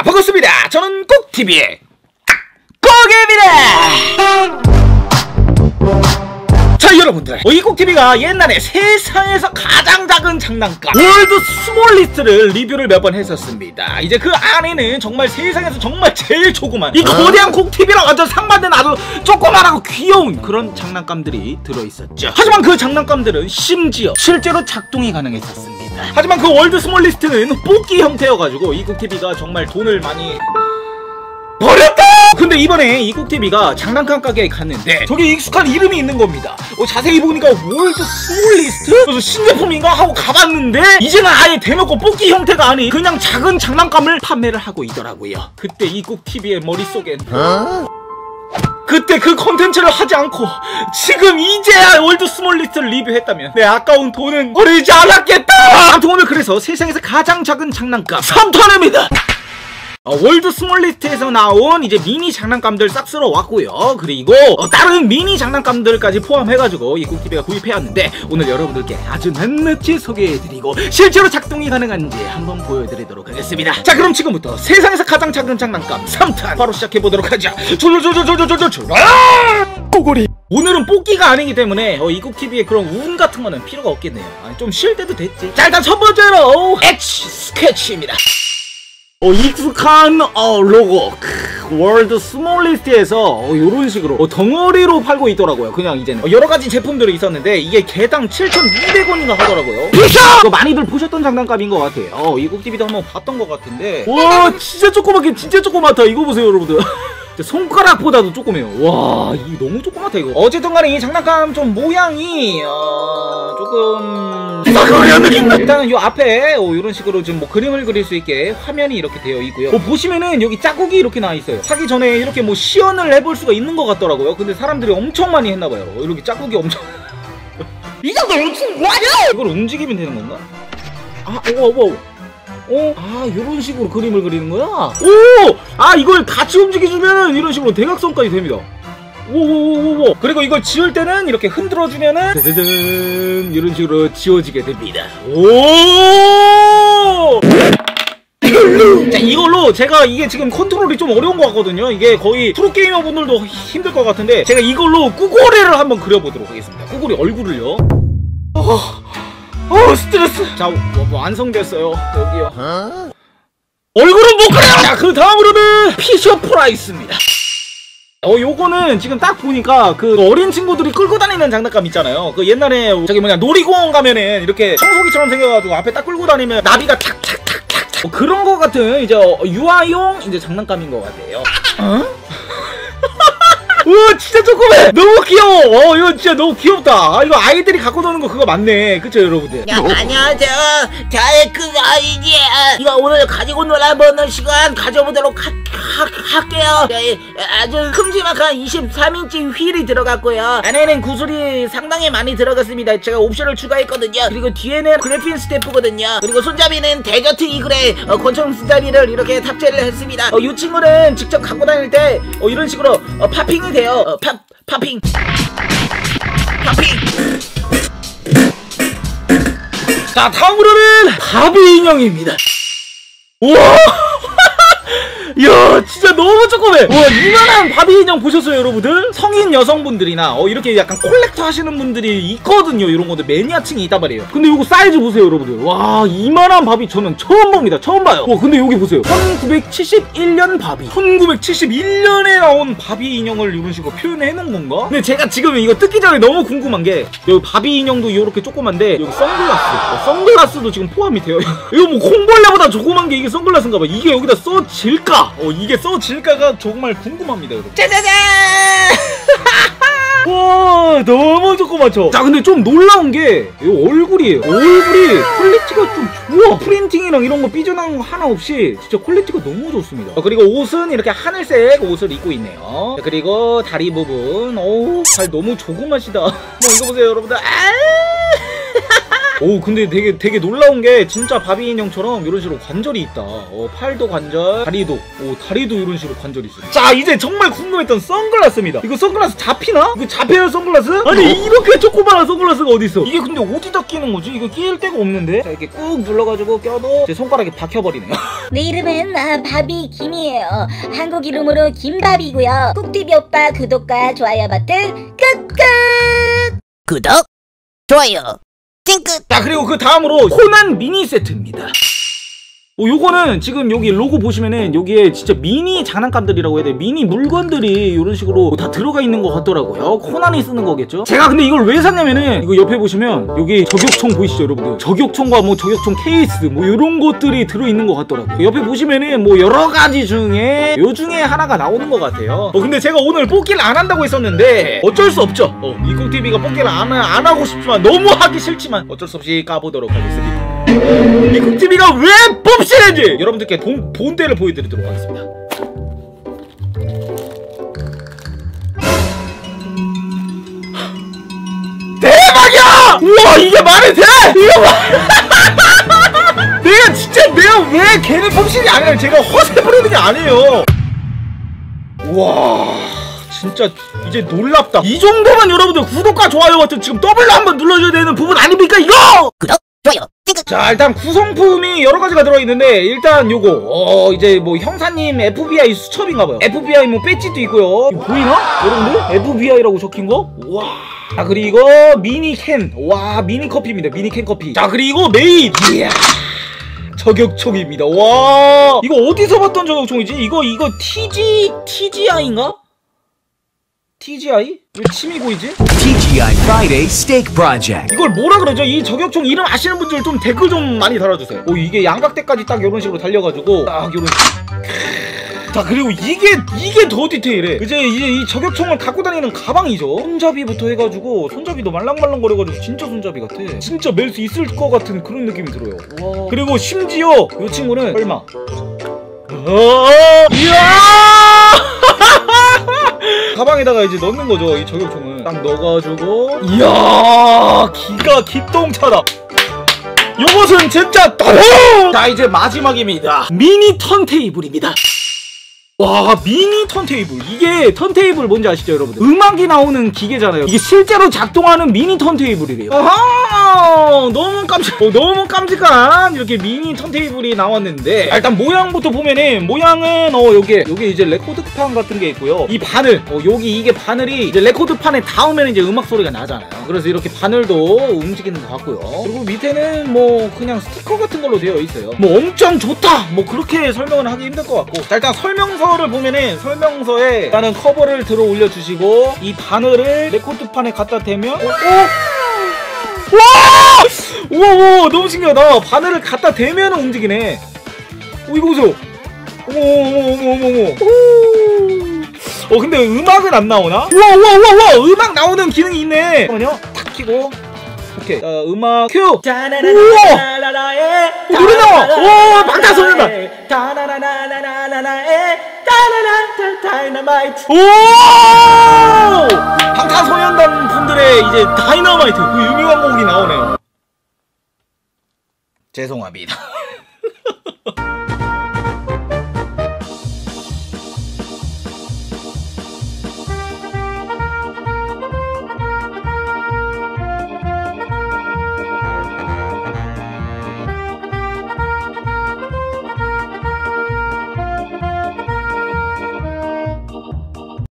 반갑습니다. 저는 꼭TV의 꼭입니다. 자, 여러분들, 이 꼭TV가 옛날에 세상에서 가장 작은 장난감 월드 스몰리스트를 리뷰를 몇 번 했었습니다. 이제 그 안에는 정말 세상에서 정말 제일 조그만 이 거대한 꼭TV랑 완전 상반된 아주 조그만하고 귀여운 그런 장난감들이 들어있었죠. 하지만 그 장난감들은 심지어 실제로 작동이 가능했었습니다. 하지만 그 월드 스몰리스트는 뽑기 형태여가지고 이 꼭TV가 정말 돈을 많이 버렸다! 근데 이번에 이 꼭TV가 장난감 가게에 갔는데 저게 익숙한 이름이 있는 겁니다. 자세히 보니까 월드 스몰리스트? 그래서 신제품인가 하고 가봤는데 이제는 아예 대놓고 뽑기 형태가 아닌 그냥 작은 장난감을 판매를 하고 있더라고요. 그때 이 꼭TV의 머릿속엔 그때 그 컨텐츠를 하지 않고 지금 이제야 월드 스몰리스트를 리뷰했다면 내 아까운 돈은 버리지 않았겠다! 아무튼 오늘 그래서 세상에서 가장 작은 장난감 3탄입니다! 월드 스몰리스트에서 나온 이제 미니 장난감들 싹 쓸어 왔고요. 그리고 다른 미니 장난감들까지 포함해가지고 이 꼭TV가 구입해왔는데 오늘 여러분들께 아주 낱낱이 소개해드리고 실제로 작동이 가능한지 한번 보여드리도록 하겠습니다. 자, 그럼 지금부터 세상에서 가장 작은 장난감 3탄 바로 시작해보도록 하자. 출발! 꼬골이! 오늘은 뽑기가 아니기 때문에 이 꼭TV에 그런 운 같은 거는 필요가 없겠네요. 좀 쉴 때도 됐지. 자, 일단 첫 번째로 엣지 스케치입니다. 익숙한 로고 월드 스몰리스트에서 요런 식으로 덩어리로 팔고 있더라고요. 그냥 이제는 여러가지 제품들이 있었는데 이게 개당 7,200원인가 하더라고요. 비싸! 이거 많이들 보셨던 장난감인 것 같아요. 이 꼭TV도 한번 봤던 것 같은데 와, 진짜 조그맣게 진짜 조그맣다. 이거 보세요, 여러분들. 손가락보다도 조그매요. 와, 이거 너무 조그맣다 이거. 어쨌든 간에 이 장난감 좀 모양이 조금 일단은 요 앞에 이런 식으로 좀 뭐 그림을 그릴 수 있게 화면이 이렇게 되어 있고요. 보시면은 여기 자국이 이렇게 나와 있어요. 사기 전에 이렇게 뭐 시연을 해볼 수가 있는 것 같더라고요. 근데 사람들이 엄청 많이 했나봐요. 이렇게 자국이 엄청 이 정도 엄청 뭐야? 이걸 움직이면 되는 건가? 요런 식으로 그림을 그리는 거야? 이걸 같이 움직여주면은 이런 식으로 대각선까지 됩니다. 오오오오오. 그리고 이걸 지울 때는 이렇게 흔들어주면은 짜자잔 이런 식으로 지워지게 됩니다. 오! 자, 이걸로 제가 이게 지금 컨트롤이 좀 어려운 것 같거든요. 이게 거의 프로게이머 분들도 힘들 것 같은데 제가 이걸로 꾸고리를 한번 그려보도록 하겠습니다. 꾸고리 얼굴을요. 스트레스. 자, 완성됐어요. 여기요. 얼굴은 못 그려! 자, 그 다음으로는 피셔 프라이스입니다. 요거는 지금 딱 보니까 그 어린 친구들이 끌고 다니는 장난감 있잖아요. 그 옛날에 저기 놀이공원 가면은 이렇게 청소기처럼 생겨가지고 앞에 딱 끌고 다니면 나비가 탁탁탁탁 그런 거 같은 이제 유아용 이제 장난감인 것 같아요. 우와, 진짜 조그매! 너무 귀여워! 이거 진짜 너무 귀엽다. 이거 아이들이 갖고 노는 거 그거 맞네. 그쵸, 여러분들? 안녕하세요. 저의 큰 아이지. 이거 오늘 가지고 놀아보는 시간 가져보도록 할게요. 아주 큼지막한 23인치 휠이 들어갔고요. 안에는 구슬이 상당히 많이 들어갔습니다. 제가 옵션을 추가했거든요. 그리고 뒤에는 그래핀 스태프거든요. 그리고 손잡이는 데저트 이글의 권총 스타일을 이렇게 탑재를 했습니다. 이 친구는 직접 갖고 다닐 때 이런 식으로 파핑이 돼요. 파핑. 자, 다음으로는 바비 인형입니다. 우와! 이야, 진짜 너무 조그매. 우와, 이만한 바비 인형 보셨어요, 여러분들? 성인 여성분들이나 이렇게 약간 콜렉터 하시는 분들이 있거든요. 이런 것들 매니아층이 있단 말이에요. 근데 이거 사이즈 보세요, 여러분들. 와, 이만한 바비 저는 처음 봅니다. 처음 봐요. 근데 여기 보세요. 1971년 바비. 1971년에 나온 바비 인형을 이런 식으로 표현해 놓은 건가? 근데 제가 지금 이거 뜯기 전에 너무 궁금한 게 여기 바비 인형도 이렇게 조그만데 여기 선글라스. 선글라스도 지금 포함이 돼요. 이거 뭐 콩벌레보다 조그만 게 이게 선글라스인가 봐. 이게 여기다 써질까? 이게 써질까가 정말 궁금합니다, 여러분. 짜자잔! 와, 너무 조그맣죠? 자, 근데 좀 놀라운 게 이 얼굴이에요. 얼굴이 퀄리티가 좀 좋아. 프린팅이랑 이런 거 삐져나온 거 하나 없이 진짜 퀄리티가 너무 좋습니다. 그리고 옷은 이렇게 하늘색 옷을 입고 있네요. 자, 그리고 다리 부분, 발 너무 조그마시다. 이거 보세요, 여러분들. 오 근데 되게 놀라운 게 진짜 바비 인형처럼 이런 식으로 관절이 있다. 팔도 관절, 다리도 이런 식으로 관절이 있어. 자 이제 정말 궁금했던 선글라스입니다. 이거 선글라스 잡히나? 이거 잡혀요 선글라스? 아니 이렇게 조그마한 선글라스가 어딨어? 이게 근데 어디다 끼는 거지? 이거 끼일 데가 없는데? 자 이렇게 꾹 눌러가지고 껴도 제 손가락에 박혀버리네요. 내 이름은 바비 김이에요. 한국 이름으로 김바비고요. 꾹티비 오빠 구독과 좋아요 버튼 꾹꾹. 구독, 좋아요, 찡긋. 자 그리고 그 다음으로 코난 미니 세트입니다. 요거는 지금 여기 로고 보시면은 여기에 진짜 미니 장난감들이라고 해야 돼. 미니 물건들이 이런 식으로 다 들어가 있는 것 같더라고요. 코난이 쓰는 거겠죠? 제가 근데 이걸 왜 샀냐면은 이거 옆에 보시면 여기 저격총 보이시죠 여러분들? 저격총과 뭐 저격총 케이스 뭐 이런 것들이 들어있는 것 같더라고요. 옆에 보시면은 뭐 여러 가지 중에 요 중에 하나가 나오는 것 같아요. 근데 제가 오늘 뽑기를 안 한다고 했었는데 어쩔 수 없죠. 이콩TV가 뽑기를 안 하고 싶지만 너무 하기 싫지만 어쩔 수 없이 까보도록 하겠습니다. 이콩TV가 왜 뽑시는지 여러분들께 본때를 보여드리도록 하겠습니다. 대박이야! 우와 이게 말이 돼! 이거 내가 왜 걔네 뽑신이 아니라 제가 허세 부르는 게 아니에요. 우와 진짜 이제 놀랍다. 이 정도면 여러분들 구독과 좋아요 같은 지금 더블로 한번 눌러줘야 되는 부분 아닙니까 이거? 구독, 좋아요, 찡긋. 자 일단 구성품이 여러가지가 들어있는데 일단 요거 이제 뭐 형사님 FBI 수첩인가봐요. FBI 뭐 배지도 있고요. 이거 보이나? 여러분들? FBI라고 적힌거? 와. 자 그리고 미니캔. 와 미니커피입니다. 미니캔 커피. 자 그리고 메인. 이야 저격총입니다. 와 이거 어디서 봤던 저격총이지? 이거 TGI인가? TGI? 왜 침이 보이지? TGI Friday Steak Project. 이걸 뭐라 그러죠? 이 저격총 이름 아시는 분들 좀 댓글 좀 많이 달아주세요. 이게 양각대까지 딱 이런 식으로 달려가지고 딱 이런 자 그리고 이게 더 디테일해. 이제 이 저격총을 갖고 다니는 가방이죠. 손잡이부터 해가지고 손잡이도 말랑말랑거려가지고 진짜 손잡이 같아. 진짜 멜 수 있을 것 같은 그런 느낌이 들어요. 와. 그리고 심지어 이 친구는 설마 이야 가방에다가 이제 넣는 거죠. 이 저격총을 딱 넣어가지고 이야 기똥차다. 요것은 진짜 따봉! 자 이제 마지막입니다. 미니 턴테이블입니다. 와 미니 턴테이블. 이게 턴테이블 뭔지 아시죠 여러분들? 음악이 나오는 기계잖아요. 이게 실제로 작동하는 미니 턴테이블이래요. 아하 너무 깜찍한 이렇게 미니 턴테이블이 나왔는데 일단 모양부터 보면은 모양은 요게 이제 레코드판 같은 게 있고요. 이 바늘 이게 바늘이 이제 레코드판에 닿으면 이제 음악 소리가 나잖아요. 그래서 이렇게 바늘도 움직이는 것 같고요. 그리고 밑에는 뭐 그냥 스티커 같은 걸로 되어 있어요. 뭐 엄청 좋다 뭐 그렇게 설명을 하기 힘들 것 같고. 자 일단 설명서를 보면은 설명서에 일단은 커버를 들어 올려주시고 이 바늘을 레코드판에 갖다 대면 우와 너무 신기하다. 바늘을 갖다 대면 움직이네. 이거 보세요. 어머 근데 음악은 안 나오나? 우와 음악 나오는 기능이 있네. 잠깐만요. 탁 키고 오케이 음악 큐. 우와 노래 나와. 오 방탄소년단. 오 방탄소년단 분들의 이제 다이너마이트 그 유명한 곡이 나오네요. 죄송합니다.